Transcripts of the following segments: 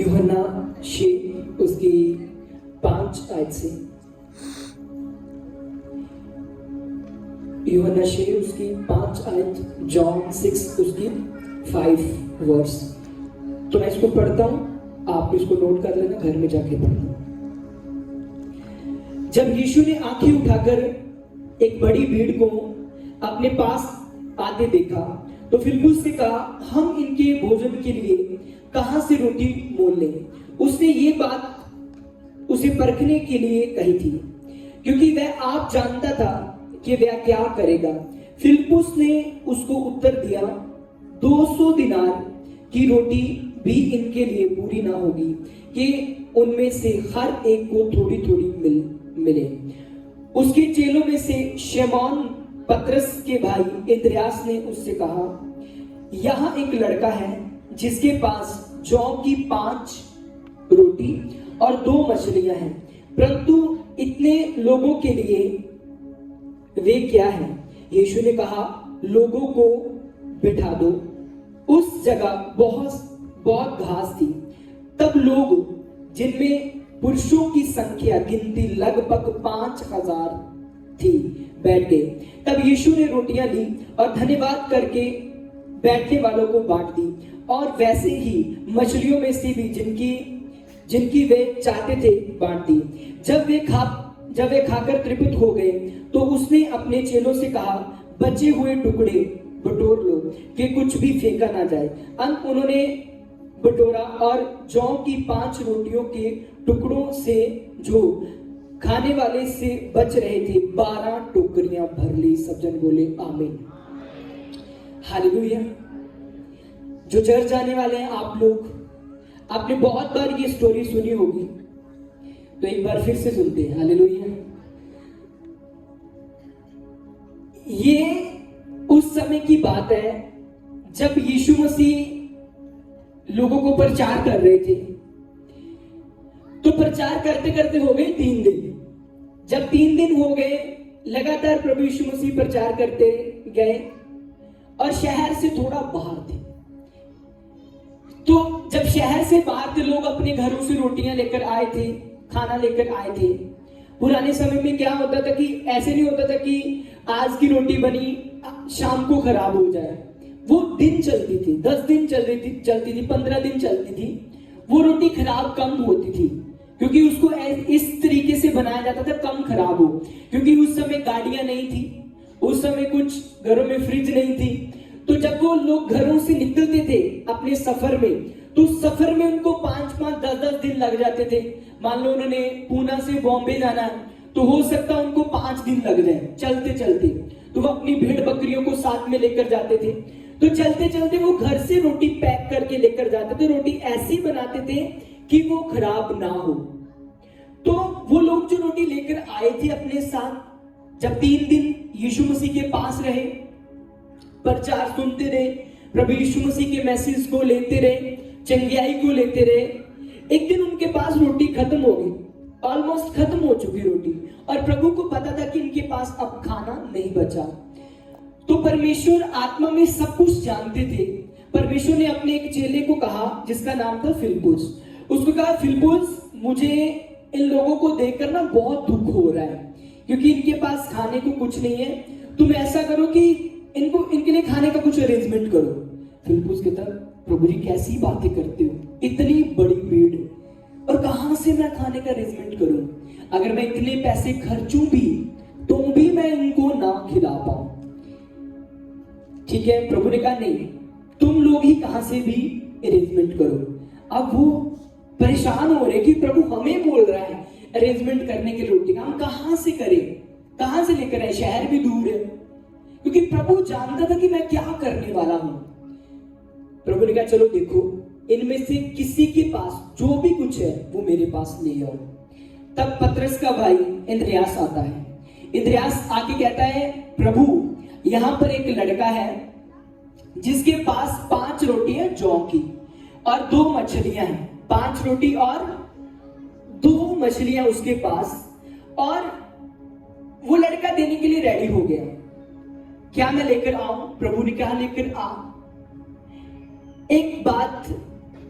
यूहन्ना 6 उसकी 5 आयत से, यूहन्ना 6 उसकी 5 आयत, जॉन 6 उसकी 5 वर्स। तो मैं इसको पढ़ता हूं, आप इसको नोट कर लेना, घर में जाके पढ़ना। जब यीशु ने आंखें उठाकर एक बड़ी भीड़ को अपने पास आते देखा तो फिलिप्पुस से कहा, हम इनके भोजन के लिए कहां से रोटी मोल लें? उसने ये बात उसे परखने के लिए कही थी, क्योंकि वह आप जानता था कि वह क्या करेगा। फिलिप्पुस ने उसको उत्तर दिया, 200 दिनार की रोटी भी इनके लिए पूरी ना होगी कि उनमें से हर एक को थोड़ी थोड़ी मिले। उसके चेलों में से शमौन पतरस के भाई इंद्रियास ने उससे कहा, यहाँ एक लड़का है जिसके पास जौ की 5 रोटी और 2 मछलियां हैं, परंतु इतने लोगों के लिए वे क्या है? यीशु ने कहा, लोगों को बिठा दो। उस जगह बहुत घास थी। तब लोग, जिनमें पुरुषों की संख्या गिनती लगभग 5000 थी, बैठ गए। तब यीशु ने रोटियां ली और धन्यवाद करके बैठने वालों को बांट दी, और वैसे ही मछलियों में से भी जिनकी वे चाहते थे बांट दी। जब वे खाकर तृप्त हो गए तो उसने अपने चेलों से कहा, बचे हुए टुकड़े बटोर लो कि कुछ भी फेंका ना जाए। अंत उन्होंने बटोरा और जौ की 5 रोटियों के टुकड़ों से जो खाने वाले से बच रहे थे 12 टोकरियां भर ली। सब जन बोले आमीन, हालेलुया। जो चर्च जाने वाले हैं आप लोग, आपने बहुत बार ये स्टोरी सुनी होगी, तो एक बार फिर से सुनते हैं। हालेलुया। ये उस समय की बात है जब यीशु मसीह लोगों को प्रचार कर रहे थे। तो प्रचार करते करते हो गए 3 दिन। जब 3 दिन हो गए, लगातार प्रभु यीशु मसीह प्रचार करते गए और शहर से थोड़ा बाहर थे। तो जब शहर से बाहर थे, लोग अपने घरों से रोटियां लेकर आए थे, खाना लेकर आए थे। पुराने समय में क्या होता था कि ऐसे नहीं होता था कि आज की रोटी बनी शाम को खराब हो जाए। वो दिन चलती थी, 10 दिन चलती थी, 15 दिन चलती थी। वो रोटी खराब कम होती थी, क्योंकि उसको इस तरीके से बनाया जाता था कम खराब हो। क्योंकि उस समय गाड़ियां नहीं थी, उस समय कुछ घरों में फ्रिज नहीं थी। तो जब वो लोग घरों से निकलते थे अपने सफर में, तो सफर में उनको 5-5, 10-10 दिन लग जाते थे। मान लो उन्होंने पूना से बॉम्बे जाना है, तो हो सकता है उनको 5 दिन लग जाए चलते चलते। तो वो अपनी भेड़ बकरियों को साथ में लेकर जाते थे। तो चलते चलते वो घर से रोटी पैक करके लेकर जाते थे। रोटी ऐसी बनाते थे कि वो खराब ना हो। तो वो लोग जो रोटी लेकर आए थे अपने साथ, जब 3 दिन यीशु मसीह के पास रहे, प्रचार सुनते रहे, प्रभु यीशु मसीह के मैसेज को लेते रहे, चंगियाई को लेते रहे, एक दिन उनके पास रोटी खत्म हो गई, ऑलमोस्ट खत्म हो चुकी रोटी, और प्रभु को पता था कि इनके पास अब खाना नहीं बचा। तो परमेश्वर आत्मा में सब कुछ जानते थे। परमेश्वर ने अपने एक चेले को कहा, जिसका नाम था फिलिप्पुस। उसको कहा, फिलिप्पुस, मुझे इन लोगों को देखकर ना बहुत दुख हो रहा है, क्योंकि इनके पास खाने को कुछ नहीं है। तुम ऐसा करो कि इनके लिए खाने का कुछ अरेंजमेंट करो। फिलिप्पुस कहता, प्रभु जी कैसी बातें करते हो, इतनी बड़ी भीड़ और कहां से मैं खाने का अरेंजमेंट करूं? अगर मैं इतने पैसे खर्चूं भी तो भी मैं इनको ना खिला पाऊं। ठीक है, प्रभु ने कहा नहीं, तुम लोग ही कहां से भी अरेंजमेंट करो। अब वो परेशान हो रहे कि प्रभु हमें बोल रहा है अरेंजमेंट करने के रोटी का, हम कहां से करें, कहां से लेकर आए? शहर भी दूर है। क्योंकि प्रभु जानता था कि मैं क्या करने वाला हूं। प्रभु ने कहा, चलो देखो, इनमें से किसी के पास जो भी कुछ है वो मेरे पास ले आओ। तब पतरस का भाई इंद्रियास आता है। इंद्रियास आके कहता है, प्रभु यहां पर एक लड़का है जिसके पास 5 रोटी है जौ की और 2 मछलियां हैं। 5 रोटी और 2 मछलियां उसके पास, और वो लड़का देने के लिए रेडी हो गया। क्या मैं लेकर आऊं? प्रभु ने कहा, लेकर आ। एक बात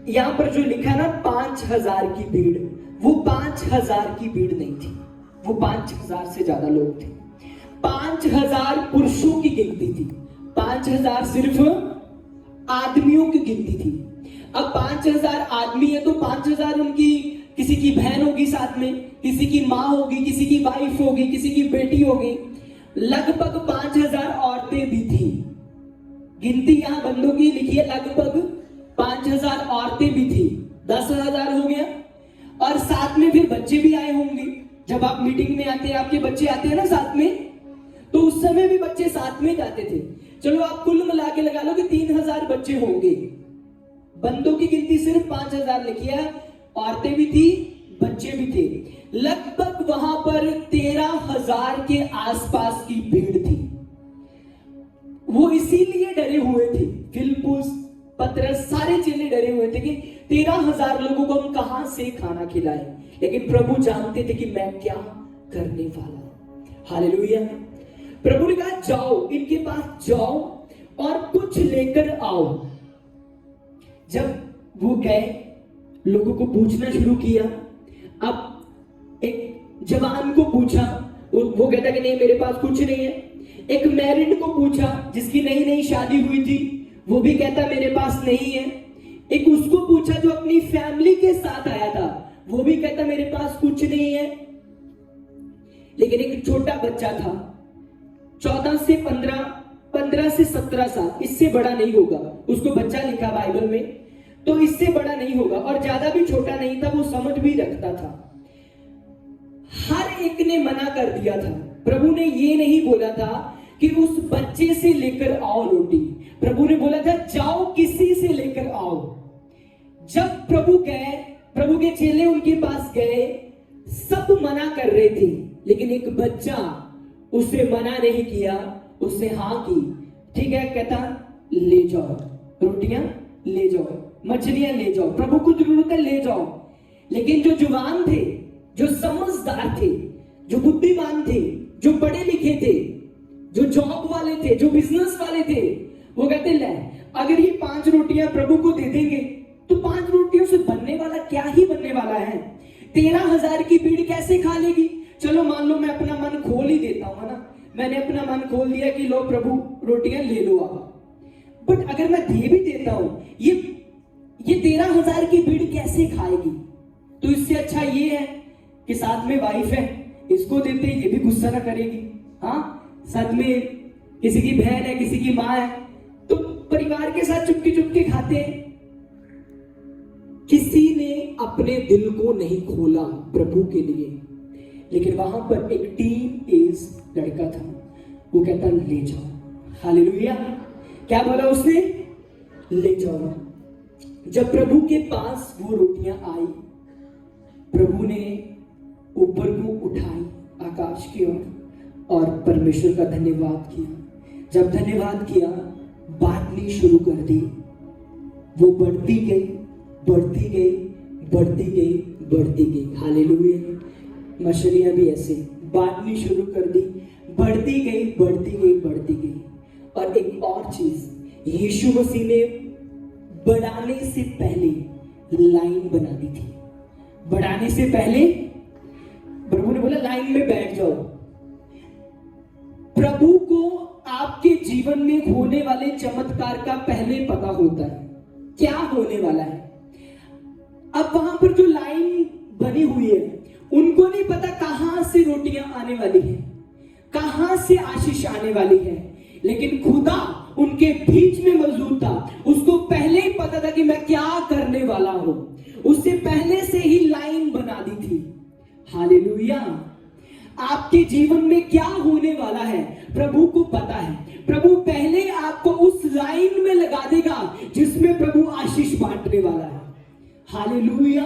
यहां पर जो लिखा ना 5,000 की भीड़, वो 5,000 की भीड़ नहीं थी, वो 5,000 से ज्यादा लोग थे। 5,000 पुरुषों की गिनती थी, 5,000 सिर्फ आदमियों की गिनती थी। अब 5,000 आदमी है तो 5,000 उनकी किसी की बहन होगी, साथ में किसी की माँ होगी, किसी की वाइफ होगी, किसी की बेटी होगी, लगभग 5,000 औरतें भी थी। गिनती यहां बंदों की लिखी है, लगभग 5,000 औरतें भी थी, 10,000 हो गया। और साथ में फिर बच्चे भी आए होंगे। जब आप मीटिंग में आते हैं, आपके बच्चे आते हैं ना साथ में, तो उस समय भी बच्चे साथ में जाते थे। चलो आप कुल मिला के लगा लो कि 3,000 बच्चे होंगे। बंदों की गिनती सिर्फ 5,000 लिखी है, औरतें भी थी, बच्चे भी थे। लगभग वहां पर 13,000 के आसपास की भीड़ थी। वो इसीलिए डरे हुए थे, फिलिप्पुस, पतरस, सारे चेले डरे हुए थे कि 13,000 लोगों को हम कहां से खाना खिलाएं। लेकिन प्रभु जानते थे कि मैं क्या करने वाला हूं। हालेलुया। प्रभु ने कहा जाओ, इनके पास जाओ और कुछ लेकर आओ। जब वो गए, लोगों को पूछना शुरू किया। अब एक जवान को पूछा, वो कहता कि नहीं मेरे पास कुछ नहीं है। एक मैरिड को पूछा जिसकी नई नई शादी हुई थी, वो भी कहता मेरे पास नहीं है। एक उसको पूछा जो अपनी फैमिली के साथ आया था, वो भी कहता मेरे पास कुछ नहीं है। लेकिन एक छोटा बच्चा था, 14 से 15 से 17 साल, इससे बड़ा नहीं होगा, उसको बच्चा लिखा बाइबल में, तो इससे बड़ा नहीं होगा और ज्यादा भी छोटा नहीं था, वो समझ भी रखता था। हर एक ने मना कर दिया था। प्रभु ने ये नहीं बोला था कि उस बच्चे से लेकर आओ रोटी, प्रभु ने बोला था जाओ किसी से लेकर आओ। जब प्रभु गए, प्रभु के चेले उनके पास गए, सब मना कर रहे थे, लेकिन एक बच्चा, उसे मना नहीं किया, उसने हाँ की। ठीक है, कहता ले जाओ रोटियां, ले जाओ मछलियां, ले जाओ, प्रभु को जरूरत है, ले जाओ। लेकिन जो जुवान थे, जो समझदार थे, जो बुद्धिमान थे, जो पढ़े लिखे थे, जो जॉब वाले थे, जो बिजनेस वाले थे, वो कहते ले, अगर ये 5 रोटियां प्रभु को दे देंगे तो 5 रोटियों से बनने वाला क्या ही बनने वाला है, 13,000 की भीड़ कैसे खा लेगी। चलो मान लो मैं अपना मन खोल ही देता हूं ना, मैंने अपना मन खोल दिया कि लो प्रभु रोटियां ले लो आप, बट अगर मैं दे भी देता हूं, ये 13,000 की भीड़ कैसे खाएगी। तो इससे अच्छा ये है कि साथ में वाइफ है, इसको देते, ये भी गुस्सा ना करेगी। हाँ, साथ में किसी की बहन है, किसी की माँ है, तो परिवार के साथ चुपके चुपके खाते हैं। किसी ने अपने दिल को नहीं खोला प्रभु के लिए, लेकिन वहां पर एक टीन एज लड़का था, वो कहता ले जाओ। हालेलुया। क्या बोला उसने? ले जाओ। जब प्रभु के पास वो रोटियां आई, प्रभु ने ऊपर को उठाई आकाश की ओर और परमेश्वर का धन्यवाद किया। जब धन्यवाद किया, बांटनी शुरू कर दी। वो बढ़ती गई, बढ़ती गई, बढ़ती गई, बढ़ती गई। हालेलुया। मछलियां भी ऐसे बांटनी शुरू कर दी, बढ़ती गई, बढ़ती गई, बढ़ती गई। और एक और चीज, यीशु मसीह ने बढ़ाने से पहले लाइन बना दी थी। बढ़ाने से पहले प्रभु ने बोला लाइन में बैठ जाओ। प्रभु को आपके जीवन में होने वाले चमत्कार का पहले पता होता है, क्या होने वाला है। अब वहां पर जो लाइन बनी हुई है, उनको नहीं पता कहां से रोटियां आने वाली है, कहां से आशीष आने वाली है, लेकिन खुदा उनके बीच में मौजूद था। उसको पहले ही पता था कि मैं क्या करने वाला हूं, उससे पहले से ही लाइन बना दी थी। हालेलुया। आपके जीवन में क्या होने वाला है प्रभु को पता है। प्रभु पहले आपको उस लाइन में लगा देगा जिसमें प्रभु आशीष बांटने वाला है। हालेलुया।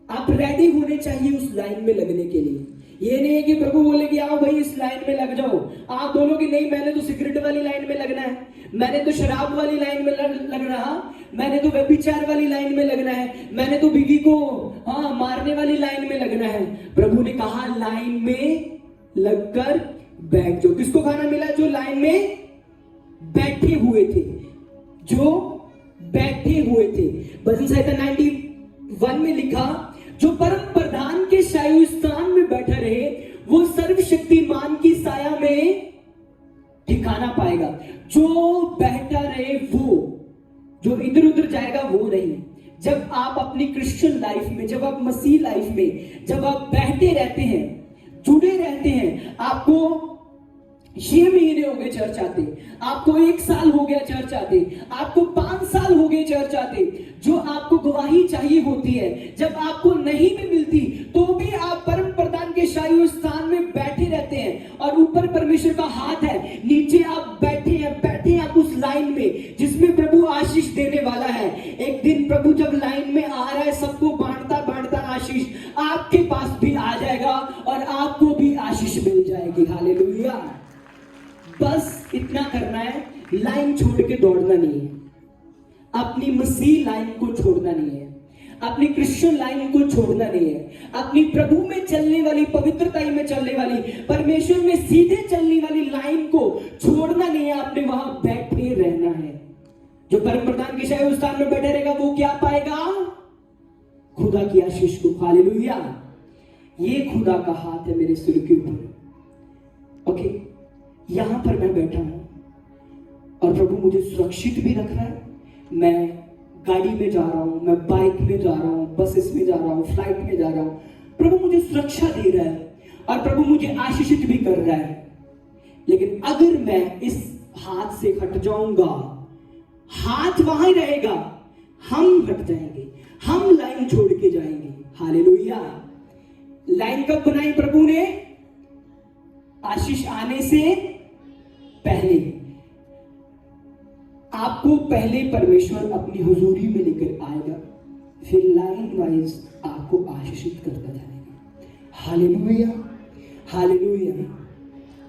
आप रेडी होने चाहिए उस लाइन में लगने के लिए। ये नहीं है कि प्रभु बोले कि आओ भाई इस लाइन में लग जाओ, आप बोलोगे नहीं मैंने तो सिगरेट वाली लाइन में लगना है, मैंने तो शराब वाली लाइन में लगना है, मैंने तो व्यभिचार वाली लाइन में लगना है, मैंने तो बीवी को मारने वाली लाइन में लगना है। प्रभु ने कहा लाइन में लगकर बैठ जाओ। किसको खाना मिला? जो लाइन में बैठे हुए थे, जो बैठे हुए थे। भजन संहिता 91 में लिखा, जो परम प्रधान के शाही स्थान में बैठा रहे वो सर्वशक्तिमान की साया में ठिकाना पाएगा। जो बैठा रहे वो, जो इधर उधर जाएगा वो नहीं। जब आप अपनी क्रिश्चियन लाइफ में, जब आप मसीह लाइफ में, जब आप बैठे रहते हैं, जुड़े रहते हैं, आपको 6 महीने हो गए चर्च आते, आपको 1 साल हो गया चर्च आते, आपको 5 साल हो गए चर्च आते, जो आपको गवाही चाहिए होती है, जब आपको नहीं भी मिलती तो भी आप परम प्रधान के शाही स्थान में बैठे रहते हैं और ऊपर परमेश्वर का हाथ है, नीचे आप बैठे हैं आप उस लाइन में जिसमें प्रभु आशीष देने वाला है। एक दिन प्रभु जब लाइन में आ रहा है, सबको बांटता बांटता आशीष आपके पास भी आ जाएगा और आपको भी आशीष मिल जाएगी। हालेलुया। बस इतना करना है, लाइन छोड़ के दौड़ना नहीं है, अपनी मसीह लाइन को छोड़ना नहीं है, अपनी क्रिश्चियन लाइन को छोड़ना नहीं है, अपनी प्रभु में चलने वाली, पवित्रता में चलने वाली, परमेश्वर में सीधे चलने वाली लाइन को छोड़ना नहीं है, आपने वहां बैठे रहना है। जो परम प्रधान के शाही स्थान में बैठे रहेगा वो क्या पाएगा? खुदा की आशीष को। हालेलुया। ये खुदा का हाथ है मेरे सिर के ऊपर। ओके, यहां पर मैं बैठा हूं और प्रभु मुझे सुरक्षित भी रख रहा है। मैं गाड़ी में जा रहा हूं, मैं बाइक में जा रहा हूं, बसेस में जा रहा हूं, फ्लाइट में जा रहा हूं, प्रभु मुझे सुरक्षा दे रहा है और प्रभु मुझे आशीषित भी कर रहा है। लेकिन अगर मैं इस हाथ से हट जाऊंगा, हाथ वहां ही रहेगा, हम हट जाएंगे, हम लाइन छोड़ के जाएंगे। हालेलुया। लाइन कब बनाई प्रभु ने? आशीष आने से पहले। आपको पहले परमेश्वर अपनी हुजूरी में लेकर आएगा, फिर लाइन वाइज आपको आशीषित करता जाएगा। Hallelujah, hallelujah.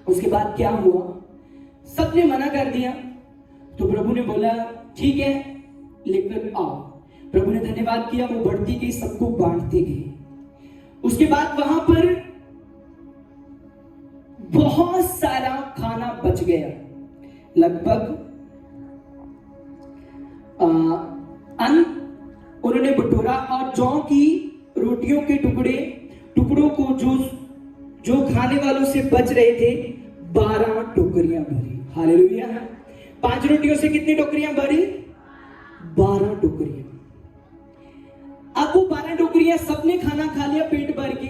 उसके बाद क्या हुआ? सबने मना कर दिया तो प्रभु ने बोला ठीक है लेकर आओ। प्रभु ने धन्यवाद किया, वो बढ़ती गई, सबको बांटते गए। उसके बाद वहां पर बहुत सारा खाना बच गया, लगभग उन्होंने बटोरा और जौ की रोटियों के टुकड़ों को जो खाने वालों से बच रहे थे 12 टोकरियां भरी। हालेलुया। 5 रोटियों से कितनी टोकरियां भरी? 12 टोकरियां। अब वो 12 टोकरियां, सबने खाना खा लिया पेट भर के।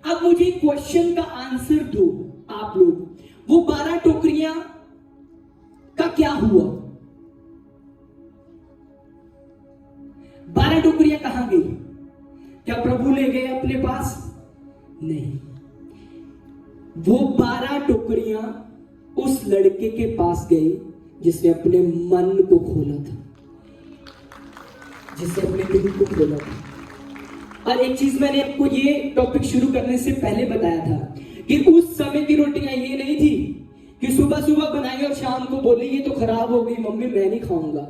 अब मुझे क्वेश्चन का आंसर दो आप लोग, वो 12 टोकरियां का क्या हुआ? 12 टोकरियां कहां गई? क्या प्रभु ले गए अपने पास? नहीं, वो 12 टोकरियां उस लड़के के पास गई जिसने अपने मन को खोला था, जिसने अपने दिल को खोला था। और एक चीज मैंने आपको ये टॉपिक शुरू करने से पहले बताया था कि उस समय की रोटियां ये नहीं थी कि सुबह सुबह बनाई और शाम को बोली ये तो खराब हो गई मम्मी, मैं नहीं खाऊंगा।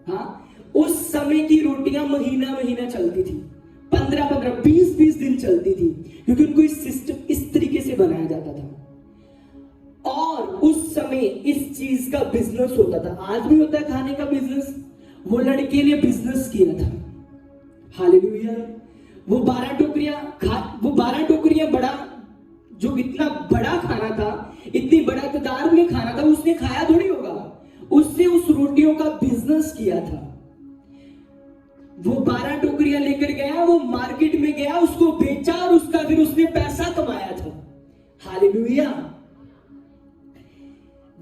हाँ, उस समय की रोटियां महीना चलती थी, 15-15, 20-20 दिन चलती थी, क्योंकि उनको इस सिस्टम, इस तरीके से बनाया जाता था। और उस समय इस चीज का बिजनेस होता था। आज भी होता है खाने का बिजनेस। वो लड़के ने बिजनेस किया था। हालेलुया। वो 12 टोकरियां बड़ा, जो इतना बड़ा खाना था, इतनी बड़ा तादाद में खाना था, उसने खाया थोड़ी होगा, उसने उस रोटियों का बिजनेस किया था। वो 12 टोकरियां लेकर गया, वो मार्केट में गया, उसको बेचा और उसका फिर उसने पैसा कमाया था। हालेलुया।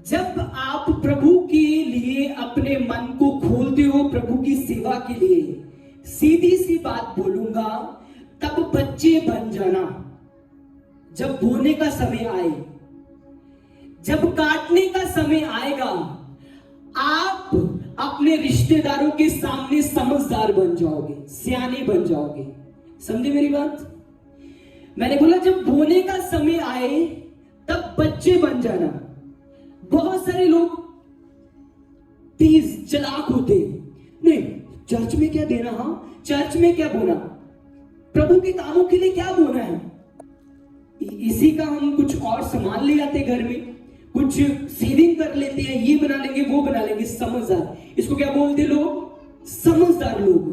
जब आप प्रभु के लिए अपने मन को खोलते हो, प्रभु की सेवा के लिए, सीधी सी बात बोलूंगा, तब बच्चे बन जाना। जब बोने का समय आए, जब काटने का समय आएगा, आप अपने रिश्तेदारों के सामने समझदार बन जाओगे, सियाने बन जाओगे। समझे मेरी बात? मैंने बोला जब बोने का समय आए तब बच्चे बन जाना। बहुत सारे लोग तेज चालाक होते, नहीं चर्च में क्या देना, हाँ चर्च में क्या बोना, प्रभु के कामों के लिए क्या बोना है, इसी का हम कुछ और सामान ले आते घर में, कुछ सेविंग कर लेते हैं, ये बना लेंगे वो बना लेंगे। समझदार, इसको क्या बोलते लोग? समझदार लोग।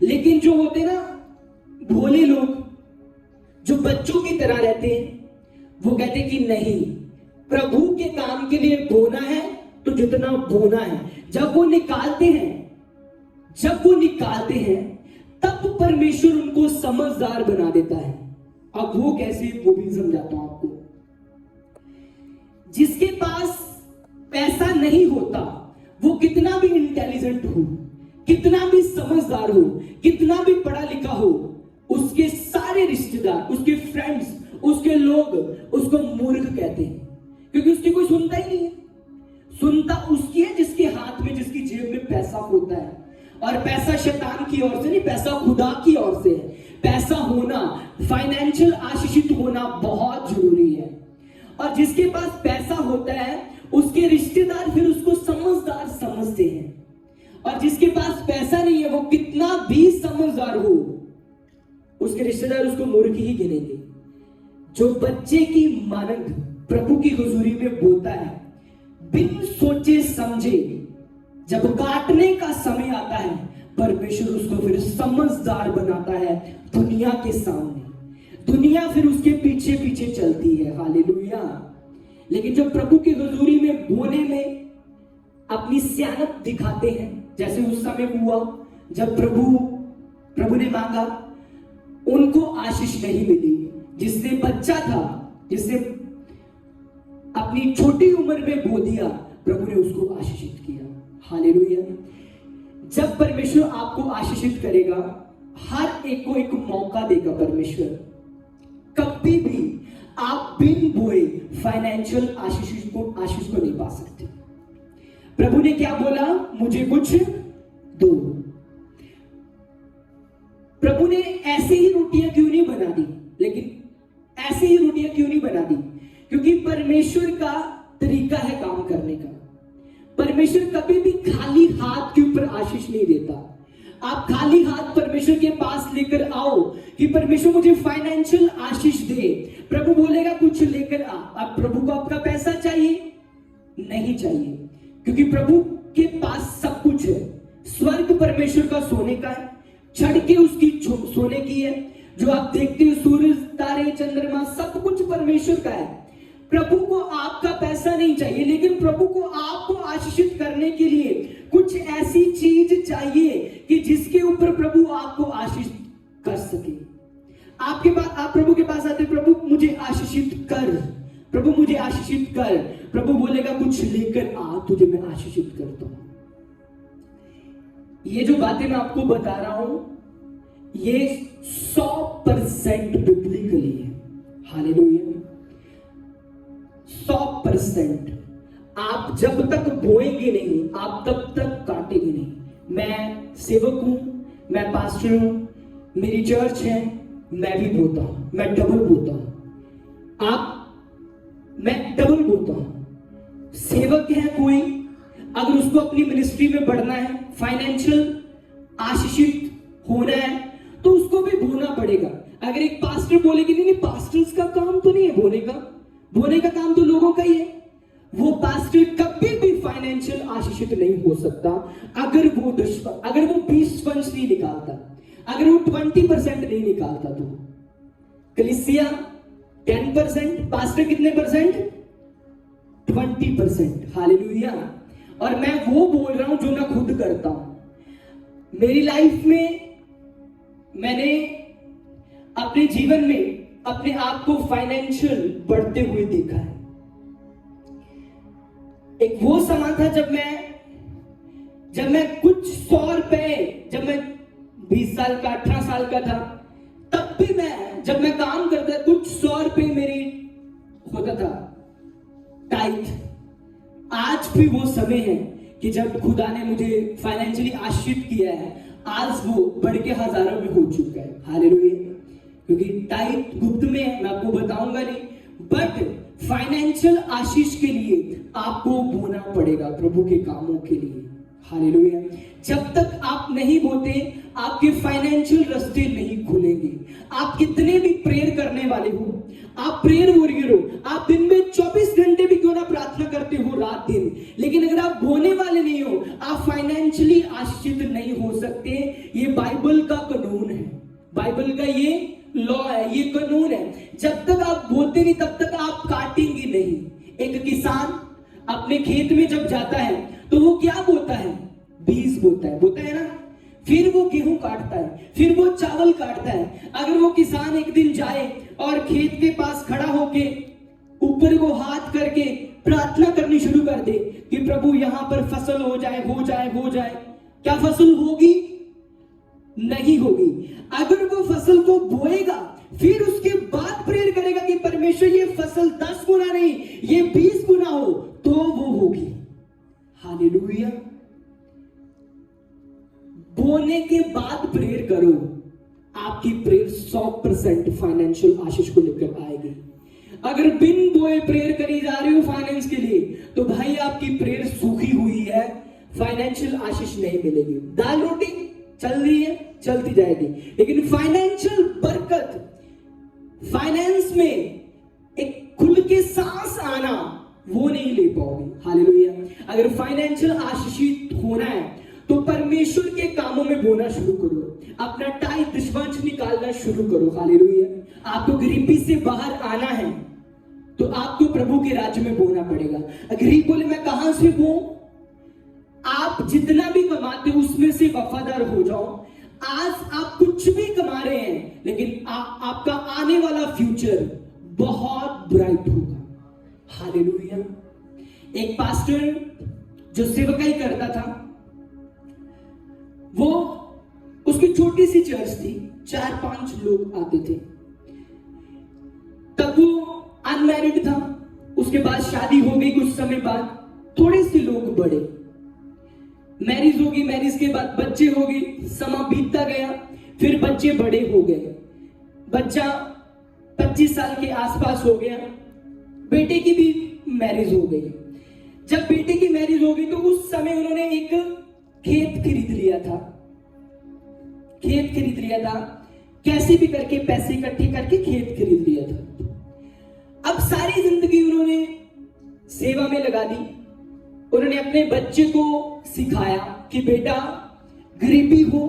लेकिन जो होते ना भोले लोग, जो बच्चों की तरह रहते हैं, वो कहते कि नहीं, प्रभु के काम के लिए बोना है तो जितना बोना है। जब वो निकालते हैं तब परमेश्वर उनको समझदार बना देता है। अब वो कैसे, वो भी समझाता हूं आपको। जिसके पास पैसा नहीं होता, वो कितना भी इंटेलिजेंट हो, कितना भी समझदार हो, कितना भी पढ़ा लिखा हो, उसके सारे रिश्तेदार, उसके फ्रेंड्स, उसके लोग उसको मूर्ख कहते हैं, क्योंकि उसकी कोई सुनता ही नहीं है। सुनता उसकी है जिसके हाथ में, जिसकी जेब में पैसा होता है। और पैसा शैतान की ओर से नहीं, पैसा खुदा की ओर से है। पैसा होना, फाइनेंशियल आशीषित होना बहुत जरूरी है। और जिसके पास पैसा होता है, उसके रिश्तेदार फिर उसको समझदार समझते हैं। और जिसके पास पैसा नहीं है, वो कितना भी समझदार हो, उसके रिश्तेदार उसको मूर्ख ही गिनेंगे। जो बच्चे की मानंद प्रभु की हुजूरी में बोलता है, बिन सोचे समझे, जब काटने का समय आता है, परमेश्वर उसको फिर समझदार बनाता है दुनिया के सामने। दुनिया फिर उसके पीछे पीछे चलती है। हालेलुया। लेकिन जो प्रभु की हुजूरी में बोने में अपनी सियानत दिखाते हैं, जैसे उस समय हुआ जब प्रभु ने मांगा, उनको आशीष नहीं मिली। जिसने बच्चा था, जिसने अपनी छोटी उम्र में बो दिया, प्रभु ने उसको आशीषित किया। हालेलुया। जब परमेश्वर आपको आशीषित करेगा, हर एक को एक मौका देगा परमेश्वर। कभी भी आप बिन बोए फाइनेंशियल आशीष को नहीं पा सकते। प्रभु ने क्या बोला? मुझे कुछ दो। प्रभु ने ऐसे ही रोटियां क्यों नहीं बना दी? लेकिन ऐसे ही रोटियां क्यों नहीं बना दी? क्योंकि परमेश्वर का तरीका है काम करने का। परमेश्वर कभी भी खाली हाथ के ऊपर आशीष नहीं देता। आप खाली हाथ परमेश्वर के पास लेकर आओ कि परमेश्वर मुझे फाइनेंशियल आशीष दे, प्रभु बोलेगा कुछ लेकर आ। अब प्रभु को आपका पैसा चाहिए? नहीं चाहिए, क्योंकि प्रभु के पास सब कुछ है। स्वर्ग परमेश्वर का सोने का है, छड़ के उसकी सोने की है। जो आप देखते हो, सूरज, तारे, चंद्रमा, सब कुछ परमेश्वर का है। प्रभु को आपका पैसा नहीं चाहिए, लेकिन प्रभु को आपको आशीषित करने के लिए कुछ ऐसी चीज चाहिए कि जिसके ऊपर प्रभु आपको आशीष कर सके। आपके पास, आप प्रभु के पास आते, प्रभु मुझे आशीषित कर, प्रभु मुझे आशीषित कर। प्रभु बोलेगा कुछ लेकर आ, तुझे मैं आशीषित करता हूं। ये जो बातें मैं आपको बता रहा हूं, ये 100% बिब्लिकली है। हालेलुया। 100%। आप जब तक बोएंगे नहीं, आप तब तक काटेंगे नहीं। मैं सेवक हूं, मैं पास्टर हूं, मेरी चर्च है, मैं भी बोता हूं, मैं डबल बोता हूं। मैं डबल बोता हूं। सेवक है कोई, अगर उसको अपनी मिनिस्ट्री में बढ़ना है, फाइनेंशियल आशीषित होना है, तो उसको भी बोना पड़ेगा। अगर एक पास्टर बोले कि नहीं, पास्टर्स का काम तो नहीं है बोने का काम तो लोगों का ही है, वो पास्टर कभी भी फाइनेंशियल आशीषित नहीं हो सकता अगर वो 20 वंश नहीं निकालता, अगर वो 20% नहीं निकालता। तो कलीसिया 10%, पास्टर कितने परसेंट? 20%। हालेलुया। और मैं वो बोल रहा हूं जो मैं खुद करता हूं। मेरी लाइफ में मैंने अपने जीवन में अपने आप को फाइनेंशियल बढ़ते हुए देखा है। एक वो समय था जब मैं कुछ 100 रुपए, जब मैं 20 साल का, 18 साल का था, तब भी जब मैं काम करता, कुछ 100 रुपए मेरी होता था टाइट। आज भी वो समय है कि जब खुदा ने मुझे फाइनेंशियली आशीषित किया है, आज वो बढ़ के हजारों में हो चुका है। हालेलुया। क्योंकि टाइट गुप्त में है, मैं आपको बताऊंगा नहीं, बट फाइनेंशियल आशीष के लिए आपको बोना पड़ेगा प्रभु के कामों के लिए। हालेलुया। जब तक आप नहीं बोते, आपके फाइनेंशियल रास्ते नहीं खुलेंगे। आप कितने भी प्रेयर करने वाले हो, आप प्रेयर वॉरियर हो, आप दिन में 24 घंटे भी क्यों ना प्रार्थना करते हो, रात दिन, लेकिन अगर आप बोने वाले नहीं हो, आप फाइनेंशियली आशीषित नहीं हो सकते। ये बाइबल का का ये लॉ है, ये कानून है, जब तक आप बोते नहीं तब तक आप काटेंगे नहीं। एक किसान अपने खेत में जब जाता है तो वो क्या बोता है? बीज बोता है ना, फिर वो गेहूं काटता है, फिर वो चावल काटता है। अगर वो किसान एक दिन जाए और खेत के पास खड़ा होके ऊपर को हाथ करके प्रार्थना करनी शुरू कर दे कि प्रभु यहां पर फसल हो जाए, क्या फसल होगी? नहीं होगी। अगर वो फसल को बोएगा फिर उसके बाद प्रेयर करेगा कि परमेश्वर ये फसल 10 गुना नहीं, ये 20 गुना हो, तो वो होगी। हालेलुया। बोने के बाद प्रेयर करो, आपकी प्रेयर 100% फाइनेंशियल आशीष को लेकर आएगी। अगर बिन बोए प्रेयर करी जा रही हो फाइनेंस के लिए, तो भाई आपकी प्रेयर सूखी हुई है, फाइनेंशियल आशीष नहीं मिलेगी। दाल रोटी चल रही है, चलती जाएगी, लेकिन फाइनेंशियल बरकत, फाइनेंस में एक खुल के सांस आना, वो नहीं ले पाओगे। हालेलुया। अगर फाइनेंशियल आशीषित होना है तो परमेश्वर के कामों में बोना शुरू करो, अपना टाइम दशमांश निकालना शुरू करो। हालेलुया। आपको गरीबी से बाहर आना है तो आपको प्रभु के राज्य में बोना पड़ेगा। गरीब बोले मैं कहां से बोऊं? आप जितना भी कमाते हो उसमें से वफादार हो जाओ। आज आप कुछ भी कमा रहे हैं, लेकिन आपका आने वाला फ्यूचर बहुत ब्राइट होगा। हालेलुया। एक पास्टर जो सेवकाई करता था, वो उसकी छोटी सी चर्च थी, 4-5 लोग आते थे। तब वो अनमैरिड था, उसके बाद शादी हो गई, कुछ समय बाद थोड़े से लोग बढ़े, मैरिज होगी, मैरिज के बाद बच्चे हो गए, समय बीतता गया, फिर बच्चे बड़े हो गए, बच्चा 25 साल के आसपास हो गया, बेटे की भी मैरिज हो गई। जब बेटे की मैरिज हो गई तो उस समय उन्होंने एक खेत खरीद लिया था, कैसे भी करके पैसे इकट्ठे करके खेत खरीद लिया था। अब सारी जिंदगी उन्होंने सेवा में लगा दी। उन्होंने अपने बच्चे को सिखाया कि बेटा गरीबी हो,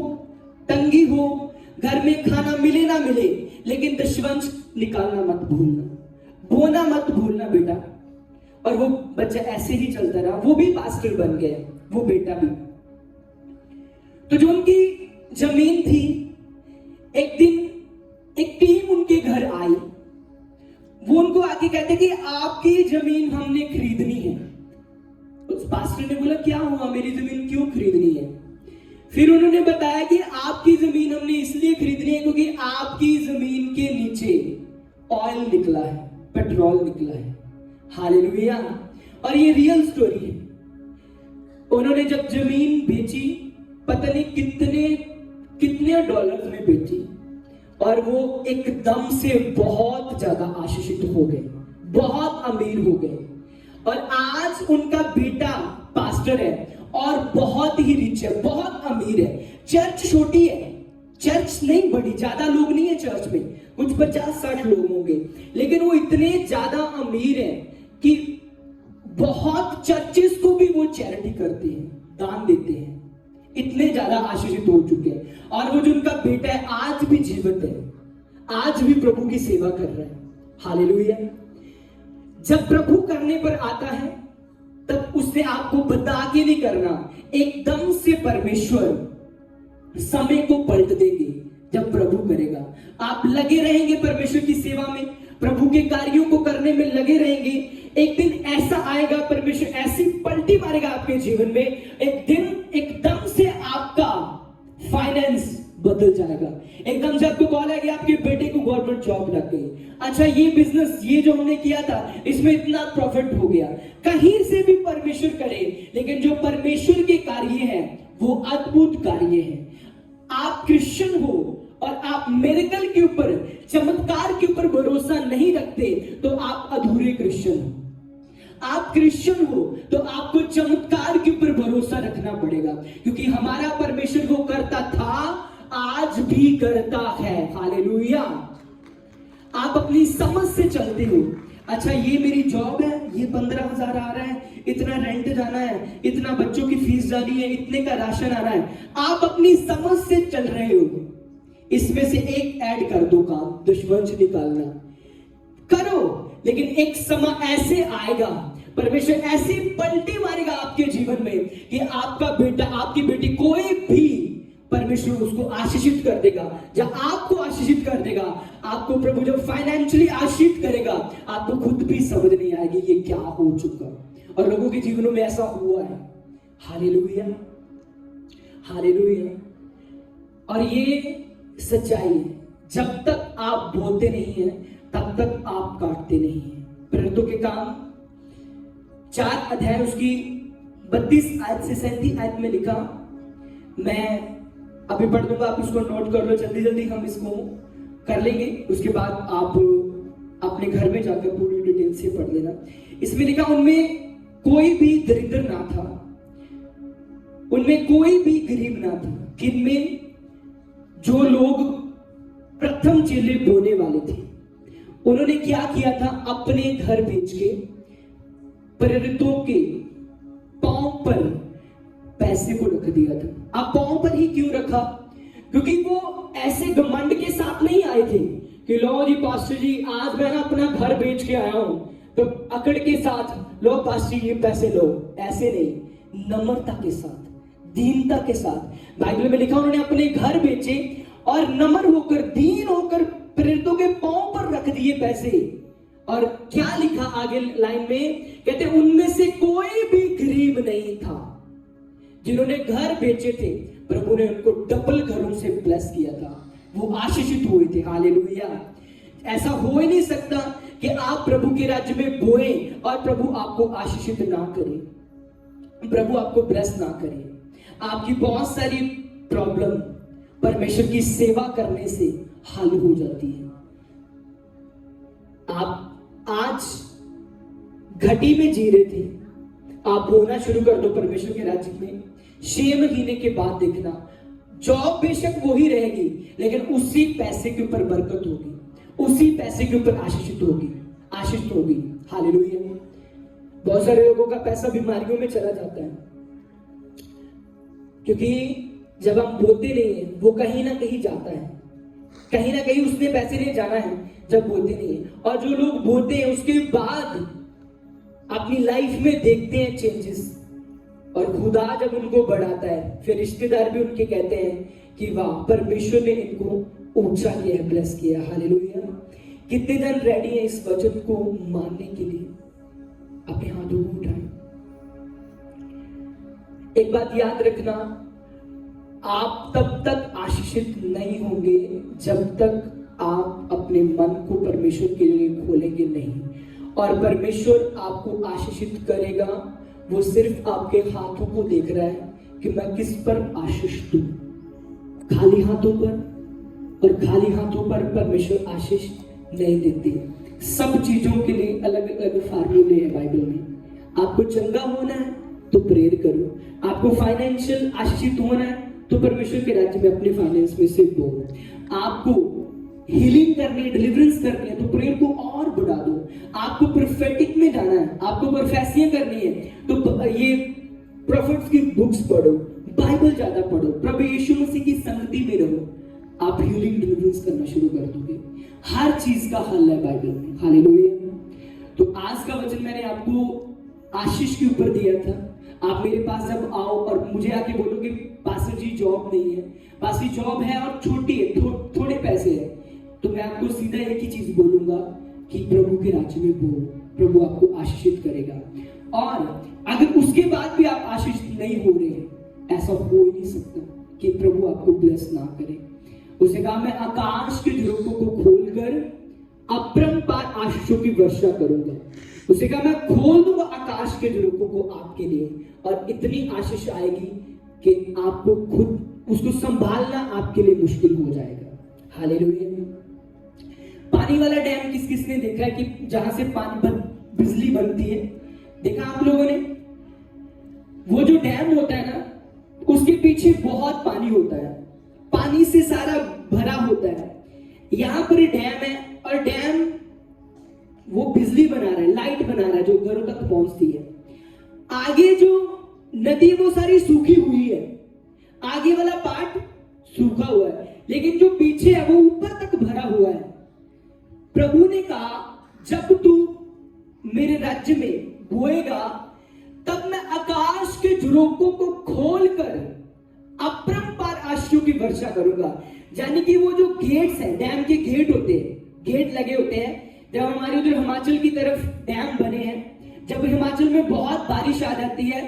तंगी हो, घर में खाना मिले ना मिले, लेकिन दशवंश निकालना मत भूलना, बोना मत भूलना बेटा। और वो बच्चा ऐसे ही चलता रहा, वो भी पास्टर बन गया, वो बेटा भी। तो जो उनकी जमीन थी, एक दिन एक टीम उनके घर आई, वो उनको आके कहते कि आपकी जमीन हमने खरीदनी है। उस पास्टर ने बोला क्या हुआ, मेरी जमीन क्यों खरीदनी है? फिर उन्होंने बताया कि आपकी जमीन हमने इसलिए खरीदनी है क्योंकि आपकी जमीन के नीचे ऑयल निकला है, पेट्रोल निकला है। हालेलुया। और ये रियल स्टोरी है। उन्होंने जब जमीन बेची, पता नहीं कितने डॉलर में बेची, और वो एकदम से बहुत ज्यादा आशीषित हो गए, बहुत अमीर हो गए। और आज उनका बेटा पास्टर है और बहुत ही रिच है, बहुत अमीर है। चर्च छोटी है, चर्च नहीं बड़ी, ज्यादा लोग नहीं है चर्च में, कुछ 50-60 लोग होंगे, लेकिन वो इतने ज्यादा अमीर है कि बहुत चर्चेस को भी वो चैरिटी करते हैं, दान देते हैं, इतने ज्यादा आशीषित हो चुके हैं। और वो जो उनका बेटा है आज भी जीवित है, आज भी प्रभु की सेवा कर रहा है। हालेलुया। जब प्रभु करने पर आता है तब उससे आपको बता के नहीं करना, एकदम से परमेश्वर समय को पलट देंगे। जब प्रभु करेगा, आप लगे रहेंगे परमेश्वर की सेवा में, प्रभु के कार्यों को करने में लगे रहेंगे। एक दिन ऐसा आएगा, परमेश्वर ऐसी पलटी मारेगा आपके जीवन में, एक दिन एकदम से आपका फाइनेंस बदल जाएगा। एकदम से आपको कॉल आएगी, आपके बेटे को गवर्नमेंट जॉब लग गई, अच्छा ये बिजनेस, ये जो हमने किया था इसमें इतना प्रॉफिट हो गया। कहीं से भी परमेश्वर करे, लेकिन जो परमेश्वर के कार्य हैं वो अद्भुत कार्य हैं। आप क्रिश्चियन हो और आप मिरेकल के ऊपर, चमत्कार के ऊपर भरोसा नहीं रखते तो आप अधूरे क्रिश्चियन हो। आप क्रिश्चियन हो तो आपको चमत्कार के ऊपर भरोसा रखना पड़ेगा, क्योंकि हमारा परमेश्वर वो करता था, आज भी करता है। हालेलुया। आप अपनी समझ से चलते हो, अच्छा ये मेरी जॉब है, ये 15,000 आ रहा है, इतना रेंट जाना है, इतना बच्चों की फीस जानी है, इतने का राशन आ रहा है। आप अपनी समझ से चल रहे हो, इसमें से एक ऐड कर दो काम, दुश्मन से निकालना करो। लेकिन एक समय ऐसे आएगा, परमेश्वर ऐसी पलटी मारेगा आपके जीवन में कि आपका बेटा, आपकी बेटी, कोई भी परमेश्वर उसको आशीषित कर देगा। जब आपको आशीषित कर देगा, आपको प्रभु जब फाइनेंशियली आशीषित करेगा, आपको खुद भी समझ नहीं आएगी ये क्या हो चुका। और लोगों के जीवनों में ऐसा हुआ है। Hallelujah, hallelujah. और ये सच्चाई है, जब तक आप बोलते नहीं हैं तब तक आप काटते नहीं हैं। प्रेरितों के काम 4 अध्याय उसकी 32 आयत से 37 आयत में लिखा, मैं अभी पढ़ दूंगा, आप इसको नोट कर लो, जल्दी जल्दी हम इसको कर लेंगे, उसके बाद आप अपने घर में जाकर पूरी डिटेल से पढ़ लेना। इसमें लिखा, उनमें कोई भी दरिद्र ना था, उनमें कोई भी गरीब ना था, किनमें जो लोग प्रथम चेले बोने वाले थे, उन्होंने क्या किया था, अपने घर बेच के प्रेरितों के पांव पर पैसे को रख दिया था। अब पांव पर ही क्यों रखा? क्योंकि वो ऐसे घमंड के साथ नहीं आए थे कि लो जी पास्टर जी, आज मैं ना अपना घर बेच के आया हूं, तो अकड़ के साथ लो पास्टर जी ये पैसे लो, ऐसे नहीं, नम्रता के साथ, दीनता के साथ। बाइबल में लिखा, उन्होंने अपने घर बेचे और नम्र होकर, दीन होकर प्रेरितों के पांव पर रख दिए पैसे। और क्या लिखा आगे लाइन में, कहते उनमें से कोई भी गरीब नहीं था। जिन्होंने घर बेचे थे, प्रभु ने उनको डबल घरों से ब्लेस किया था, वो आशीषित हुए थे। हालेलुया। ऐसा हो ही नहीं सकता कि आप प्रभु के राज्य में बोए और प्रभु आपको आशीषित ना करे, प्रभु आपको ब्लेस ना करे। आपकी बहुत सारी प्रॉब्लम परमेश्वर की सेवा करने से हल हो जाती है। आप आज घटी में जी रहे थे, आप बोना शुरू कर दो परमेश्वर के राज्य में, 6 महीने के बाद देखना जॉब बेशक वो ही रहेगी, लेकिन उसी पैसे के ऊपर बरकत होगी, उसी पैसे के ऊपर आशीषित होगी। हालेलुया। बहुत सारे लोगों का पैसा बीमारियों में चला जाता है, क्योंकि जब हम बोलते नहीं है, वो कहीं ना कहीं जाता है, कहीं ना कहीं उसने पैसे लिए जाना है जब बोलते नहीं है। और जो लोग बोलते हैं उसके बाद अपनी लाइफ में देखते हैं चेंजेस, और खुदा जब उनको बढ़ाता है, फिर रिश्तेदार भी उनके कहते हैं कि वाह, परमेश्वर ने इनको ऊंचा किया है, ब्लेस किया। हालेलुया। कितने जन रेडी है इस वचन को मानने के लिए? अपने हाथों को उठाएं। एक बात याद रखना, आप तब तक आशीषित नहीं होंगे जब तक आप अपने मन को परमेश्वर के लिए खोलेंगे नहीं। और परमेश्वर आपको आशीषित करेगा, वो सिर्फ आपके हाथों को देख रहा है कि मैं किस पर आशीष दूं। खाली हाथों पर, और खाली हाथों पर परमेश्वर आशीष नहीं देते। सब चीजों के लिए अलग अलग फार्मूले हैं बाइबल में। आपको चंगा होना है तो प्रेयर करो, आपको फाइनेंशियल आशीषित होना है तो परमेश्वर के राज्य में अपने फाइनेंस में से दो, आपको हीलिंग करनी है, डिलीवरेंस करनी है तो प्रेयर को और बढ़ा दो, आपको प्रोफेटिक में जाना है, आपको प्रोफेसियां करनी है तो ये प्रोफेट्स की बुक्स पढ़ो, बाइबल ज्यादा पढ़ो, प्रभु यीशु मसीह की संगति में रहो, आप हीलिंग डिलीवरेंस करना शुरू कर दोगे। हर चीज का हल है बाइबल में। हालेलुया। तो आज का वचन मैंने आपको आशीष के ऊपर दिया था। आप मेरे पास जब आओ और मुझे आके बोलोगे पास्टर जी जॉब नहीं है, पास्टर जी जॉब है और छोटी है, थोड़े पैसे है, तो मैं आपको सीधा एक ही चीज बोलूंगा कि प्रभु के राज्य में बोलो, प्रभु आपको आशीषित करेगा। और अगर उसके बाद भी आप आशीषित नहीं हो रहे, ऐसा हो ही नहीं सकता कि प्रभु आपको ब्लेस ना करे। उसे कहा, मैं आकाश के झरोखों को खोलकर अपरंपार आशीषों की वर्षा करूंगा। उसे कहा, मैं खोल दूंगा आकाश के झरोखों को आपके लिए, और इतनी आशीष आएगी कि आपको खुद उसको संभालना आपके लिए मुश्किल हो जाएगा। हालेलुया। पानी वाला डैम किस किसने देखा है कि जहां से पानी बिजली बनती है? देखा आप लोगों ने? वो जो डैम होता है ना, उसके पीछे बहुत पानी होता है, पानी से सारा भरा होता है। यहां पर डैम है और डैम वो बिजली बना रहा है, लाइट बना रहा है जो घरों तक पहुंचती है। आगे जो नदी वो सारी सूखी हुई है, आगे वाला पार्ट सूखा हुआ है। लेकिन जो पीछे है वो ऊपर तक भरा हुआ है। प्रभु ने कहा जब तू मेरे राज्य में बोएगा तब मैं आकाश के झरोखों को खोलकर अपरंपार आशीषों की वर्षा करूंगा। यानी कि वो जो गेट्स हैं, डैम के गेट होते हैं, गेट लगे होते हैं। जब हमारे उधर हिमाचल की तरफ डैम बने हैं, जब हिमाचल में बहुत बारिश आ जाती है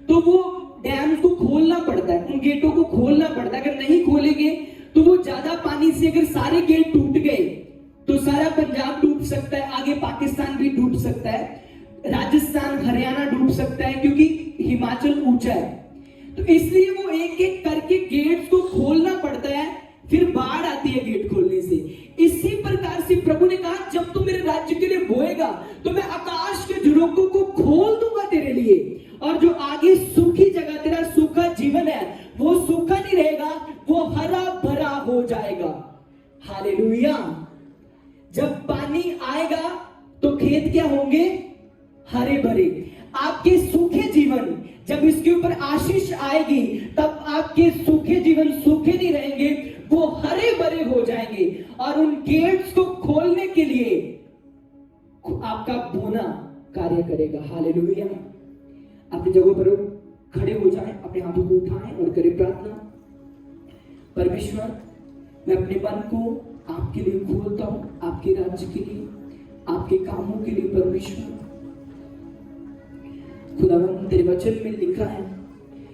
तो वो डैम को खोलना पड़ता है, उन गेटों को खोलना पड़ता है। अगर नहीं खोलेंगे तो वो ज्यादा पानी से अगर सारे गेट टूट गए तो सारा पंजाब डूब सकता है, आगे पाकिस्तान भी डूब सकता है, राजस्थान हरियाणा डूब सकता है, क्योंकि हिमाचल ऊंचा है। तो इसलिए वो एक एक करके गेट्स को खोलना पड़ता है, फिर बाढ़ आती है गेट खोलने से। इसी प्रकार से प्रभु ने कहा जब तू मेरे राज्य के लिए बोएगा तो मैं आकाश के झरोखों को खोल दूंगा तेरे लिए, और जो आगे सूखी जगह, तेरा सूखा जीवन है वो सूखा नहीं रहेगा, वो हरा भरा हो जाएगा। हालेलुया। जब पानी आएगा तो खेत क्या होंगे? हरे भरे। आपके सूखे जीवन, जब इसके ऊपर आशीष आएगी तब आपके सूखे जीवन सूखे नहीं रहेंगे, वो हरे भरे हो जाएंगे। और उन गेट्स को खोलने के लिए आपका बोना कार्य करेगा। हालेलुया। अपनी जगहों पर खड़े हो जाएं, अपने हाथों को उठाएं और करें प्रार्थना। परमेश्वर, मैं अपने मन को आपके लिए खोलता हूं, आपके राज्य के लिए, आपके कामों के लिए। परमेश्वर खुदावंद, तेरे वचन में लिखा है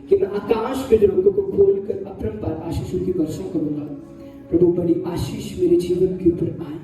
कि मैं आकाश के झरोखों को खोलकर अपरंपार आशीषों की वर्षा करूंगा। प्रभु, बड़ी आशीष मेरे जीवन के ऊपर आए।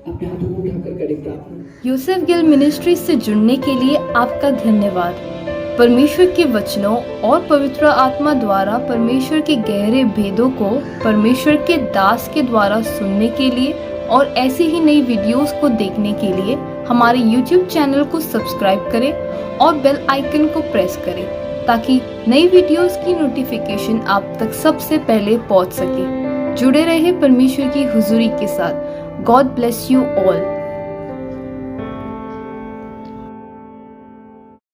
अपने हाथों को उठाकर करें प्रार्थना। यूसुफ गिल मिनिस्ट्री से जुड़ने के लिए आपका धन्यवाद। परमेश्वर के वचनों और पवित्र आत्मा द्वारा परमेश्वर के गहरे भेदों को परमेश्वर के दास के द्वारा सुनने के लिए और ऐसी ही नई वीडियोस को देखने के लिए हमारे YouTube चैनल को सब्सक्राइब करें और बेल आइकन को प्रेस करें, ताकि नई वीडियोस की नोटिफिकेशन आप तक सबसे पहले पहुंच सके। जुड़े रहे परमेश्वर की हुजूरी के साथ। God bless you all.